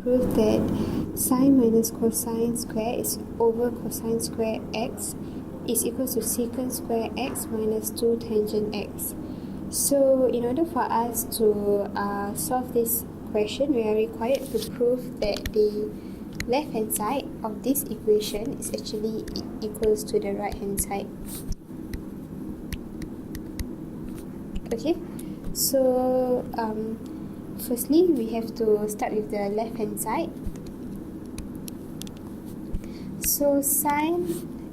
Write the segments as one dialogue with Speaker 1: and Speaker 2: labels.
Speaker 1: prove that sine minus cosine square is over cosine square x is equal to secant square x minus 2 tangent x. So in order for us to solve this question, we are required to prove that the left hand side of this equation is actually equals to the right hand side. Okay, so firstly we have to start with the left hand side. So sine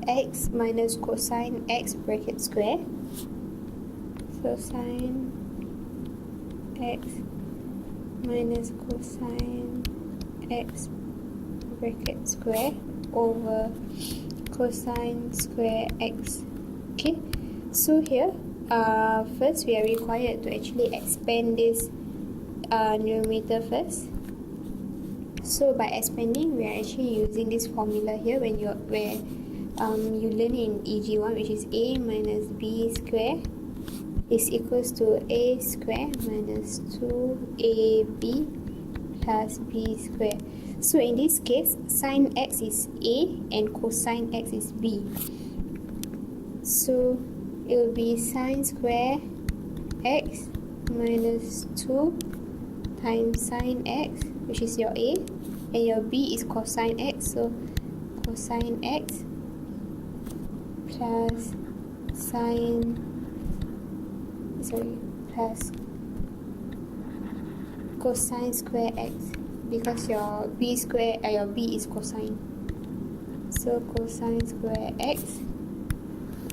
Speaker 1: x minus cosine x bracket square. So sine x minus cosine x bracket square over cosine square x. Okay, so here first we are required to actually expand this numerator first. So by expanding, we are actually using this formula here when you learn in EG1, which is a minus b square is equals to a square minus 2ab plus b square. So in this case, sine x is a and cosine x is b. So it will be sine square x minus 2 times sine x, which is your a, and your b is cosine x, so cosine x plus cosine square x, because your b is cosine, so cosine square x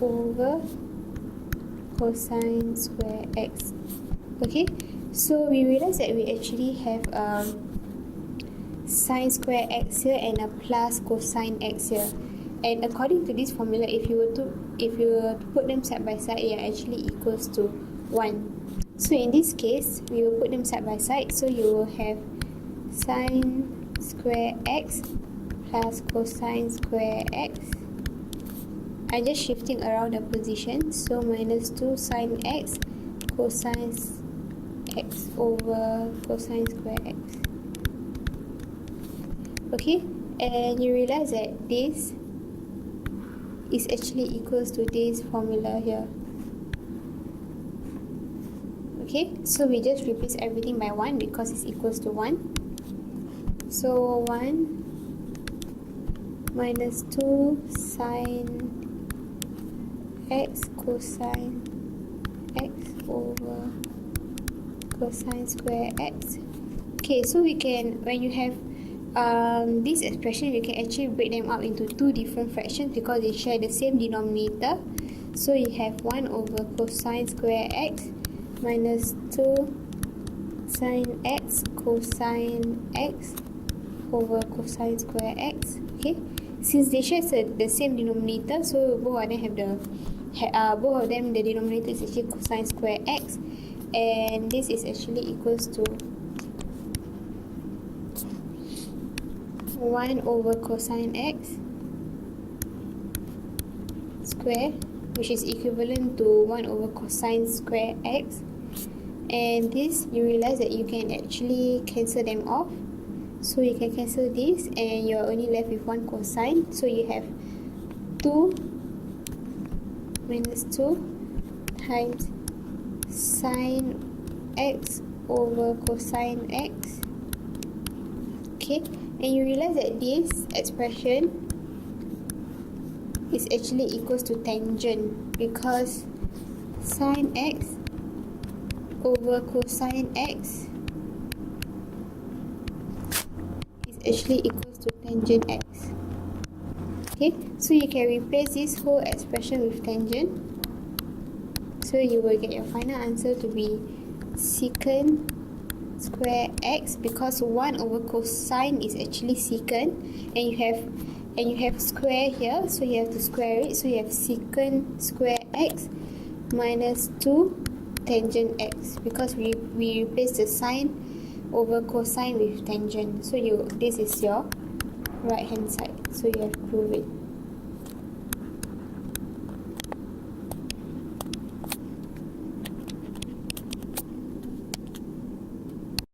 Speaker 1: over cosine square x. Okay, so we realize that we actually have sine square x here and a plus cosine x here, and according to this formula, if you were to put them side by side, they are actually equals to 1. So in this case, we will put them side by side, so you will have sine square x plus cosine square x. I'm just shifting around the position, so minus 2 sine x cosine x over cosine square x. Okay, and you realize that this is actually equals to this formula here. Okay, so we just replace everything by 1 because it's equals to 1. So 1 minus 2 sine x cosine x over cosine square x. Okay, so we can, when you have this expression, we can actually break them up into two different fractions because they share the same denominator. So you have 1 over cosine square x minus 2 sine x cosine x over cosine square x. Okay, since they share the same denominator, so both of them the denominator is actually cosine square x, and this is actually equals to 1 over cosine x square, which is equivalent to 1 over cosine square x, and this, you realize that you can actually cancel them off, so you can cancel this and you're only left with 1 cosine, so you have 2 minus 2 times sine x over cosine x. Okay, and you realize that this expression is actually equals to tangent, because sine x over cosine x is actually equals to tangent x. Okay, so you can replace this whole expression with tangent, so you will get your final answer to be secant square x, because 1 over cosine is actually secant, and you have square here, so you have to square it, so you have secant square x minus 2 tangent x, because we replace the sine over cosine with tangent. So this is your right hand side, so you have to prove it.